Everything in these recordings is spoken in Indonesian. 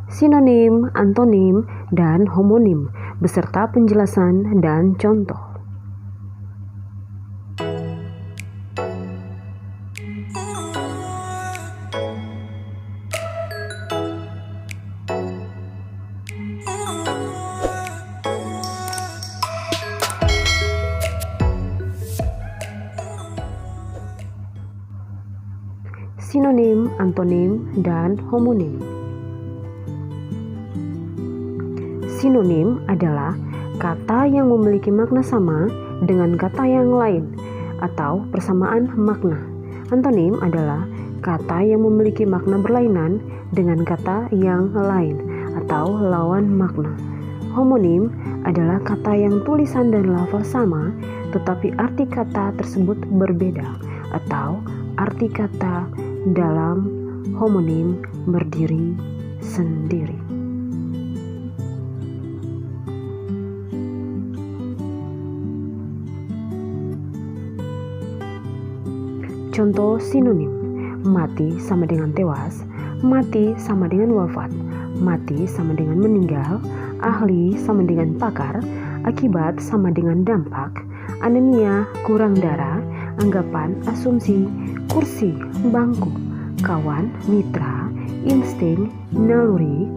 sinonim, antonim, dan homonim, beserta penjelasan dan contoh. Sinonim, antonim, dan homonim. Sinonim adalah kata yang memiliki makna sama dengan kata yang lain atau persamaan makna. Antonim adalah kata yang memiliki makna berlainan dengan kata yang lain atau lawan makna. Homonim adalah kata yang tulisan dan lafal sama tetapi arti kata tersebut berbeda atau arti kata dalam homonim berdiri sendiri. Contoh sinonim: mati sama dengan tewas, mati sama dengan wafat, mati sama dengan meninggal, ahli sama dengan pakar, akibat sama dengan dampak, anemia, kurang darah, anggapan, asumsi, kursi, bangku, kawan, mitra, insting, naluri,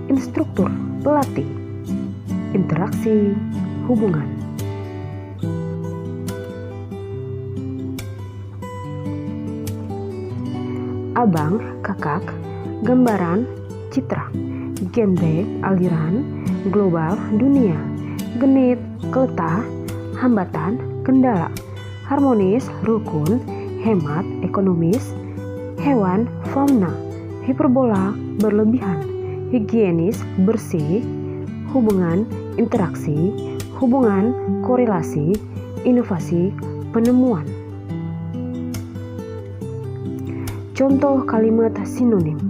instruktur, pelatih, interaksi, hubungan. Abang, kakak, gambaran, citra, genre, aliran, global, dunia, genit, keletah, hambatan, kendala, harmonis, rukun, hemat, ekonomis, hewan, fauna, hiperbola, berlebihan, higienis, bersih, hubungan, interaksi, hubungan, korelasi, inovasi, penemuan. Contoh kalimat sinonim.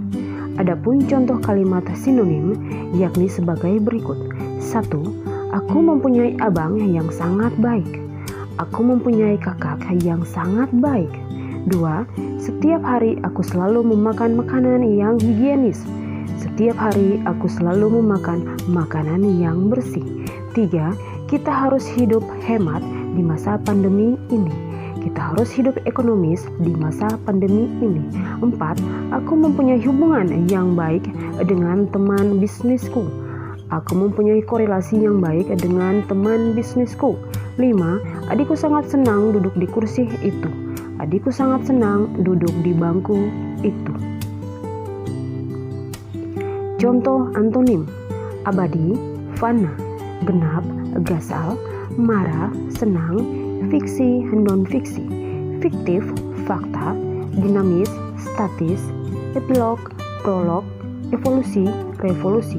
Adapun contoh kalimat sinonim yakni sebagai berikut. 1. Aku mempunyai abang yang sangat baik. Aku mempunyai kakak yang sangat baik. 2. Setiap hari aku selalu memakan makanan yang higienis. Setiap hari aku selalu memakan makanan yang bersih. 3. Kita harus hidup hemat di masa pandemi ini. Kita harus hidup ekonomis di masa pandemi ini. 4. Aku mempunyai hubungan yang baik dengan teman bisnisku. Aku mempunyai korelasi yang baik dengan teman bisnisku. 5. Adikku sangat senang duduk di kursi itu. Adikku sangat senang duduk di bangku itu. Contoh antonim: abadi, fana, genap, gasal, marah, senang, fiksi, non-fiksi, fiktif, fakta, dinamis, statis, epilog, prolog, evolusi, revolusi,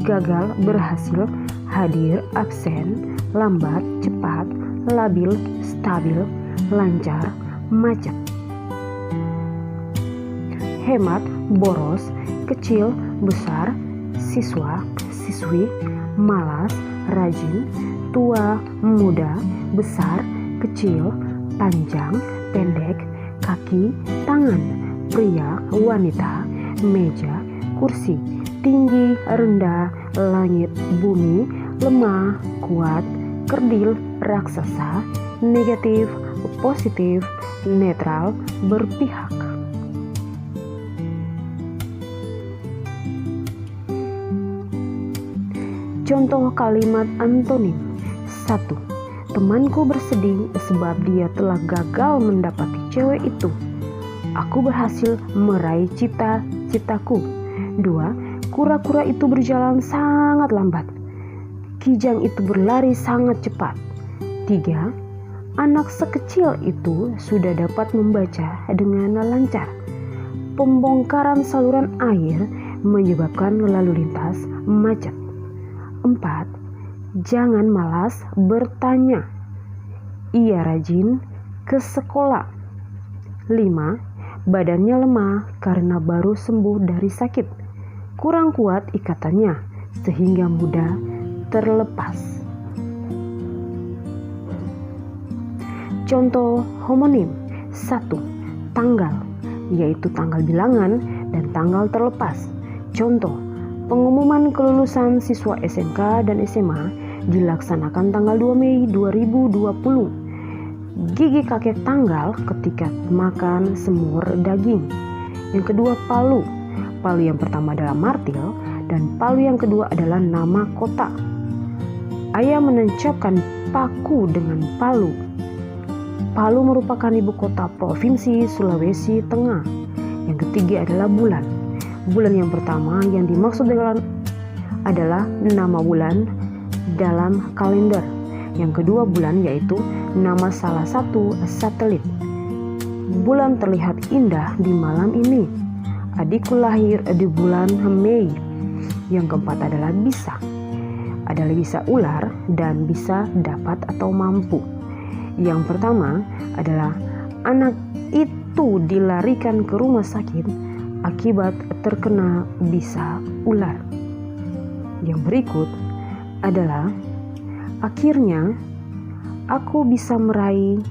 gagal, berhasil, hadir, absen, lambat, cepat, labil, stabil, lancar, macet. Hemat, boros, kecil, besar, siswa, siswi, malas, rajin, tua, muda, besar, kecil, panjang, pendek, kaki, tangan, pria, wanita, meja, kursi, tinggi, rendah, langit, bumi, lemah, kuat, kerdil, raksasa, negatif, positif, netral, berpihak. Contoh kalimat antonim. 1. Temanku bersedih sebab dia telah gagal mendapati cewek itu. Aku berhasil meraih cita-citaku. 2. Kura-kura itu berjalan sangat lambat. Kijang itu berlari sangat cepat. 3. Anak sekecil itu sudah dapat membaca dengan lancar. Pembongkaran saluran air menyebabkan lalu lintas macet. 4. Jangan malas bertanya. Ia rajin ke sekolah. 5. Badannya lemah karena baru sembuh dari sakit. Kurang kuat ikatannya sehingga mudah terlepas. Contoh homonim. 1. Tanggal, yaitu tanggal bilangan dan tanggal terlepas. Contoh, Pengumuman kelulusan siswa SMK dan SMA dilaksanakan tanggal 2 Mei 2020. Gigi kakek tanggal ketika makan semur daging. Yang kedua palu. Palu yang pertama adalah martil dan palu yang kedua adalah nama kota. Ayah menancapkan paku dengan Palu. Palu merupakan ibu kota Provinsi Sulawesi Tengah. Yang ketiga adalah bulan. Bulan yang pertama yang dimaksud adalah nama bulan dalam kalender. Yang kedua bulan yaitu nama salah satu satelit. Bulan terlihat indah di malam ini. Adikku lahir di bulan Mei. Yang keempat adalah bisa. Adalah bisa ular dan bisa dapat atau mampu. Yang pertama adalah anak itu dilarikan ke rumah sakit akibat terkena bisa ular. Yang berikut adalah akhirnya aku bisa meraih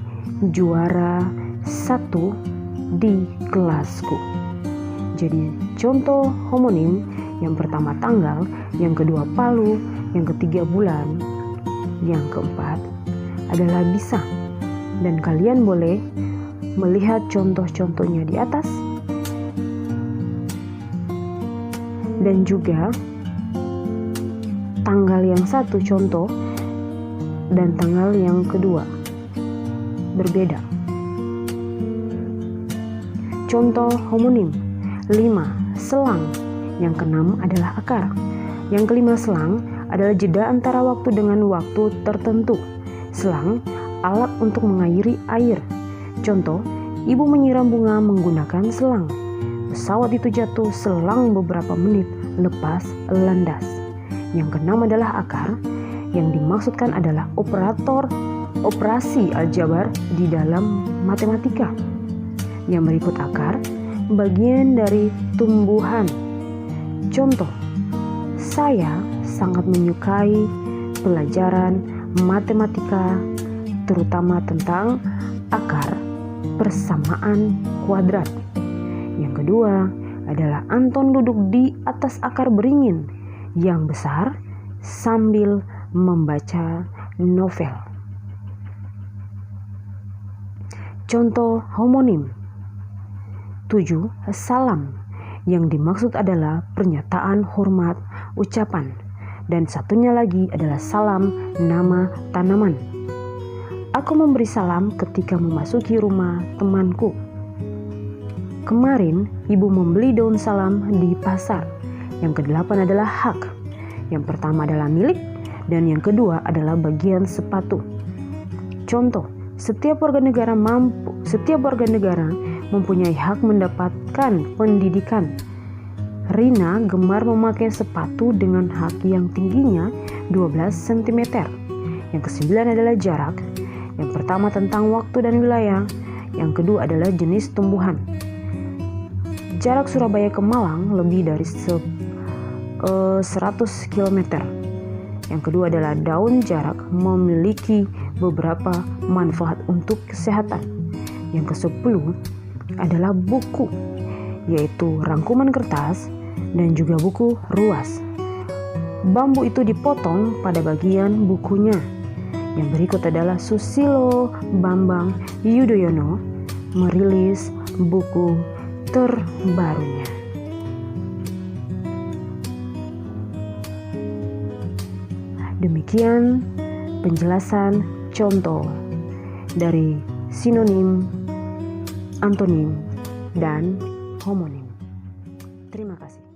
juara 1 di kelasku. Jadi contoh homonim, yang pertama tanggal, yang kedua palu, yang ketiga bulan, yang keempat adalah bisa. Dan kalian boleh melihat contoh-contohnya di atas. Dan juga tanggal yang satu contoh dan tanggal yang kedua berbeda. Contoh homonim 5. Selang. Yang keenam adalah akar. Yang kelima selang adalah jeda antara waktu dengan waktu tertentu. Selang alat untuk mengairi air. Contoh, ibu menyiram bunga menggunakan selang. Pesawat itu jatuh selang beberapa menit lepas landas. Yang keenam adalah akar. Yang dimaksudkan adalah operasi aljabar di dalam matematika. Yang berikut akar, bagian dari tumbuhan. Contoh, saya sangat menyukai pelajaran matematika, terutama tentang akar persamaan kuadrat. Yang kedua adalah Anton duduk di atas akar beringin yang besar sambil membaca novel. Contoh homonim 7. Salam. Yang dimaksud adalah pernyataan hormat ucapan. Dan satunya lagi adalah salam nama tanaman. Aku memberi salam ketika memasuki rumah temanku. Kemarin ibu membeli daun salam di pasar. Yang kedelapan adalah hak. Yang pertama adalah milik dan yang kedua adalah bagian sepatu. Contoh, setiap warga negara mempunyai hak mendapatkan pendidikan. Rina gemar memakai sepatu dengan hak yang tingginya 12 cm. Yang kesembilan adalah jarak. Yang pertama tentang waktu dan wilayah. Yang kedua adalah jenis tumbuhan. Jarak Surabaya ke Malang lebih dari 100 km. Yang kedua adalah daun jarak memiliki beberapa manfaat untuk kesehatan. Yang ke-10 adalah buku, yaitu rangkuman kertas dan juga buku ruas. Bambu itu dipotong pada bagian bukunya. Yang berikut adalah Susilo Bambang Yudhoyono merilis buku terbarunya. Demikian penjelasan contoh dari sinonim, antonim, dan homonim. Terima kasih.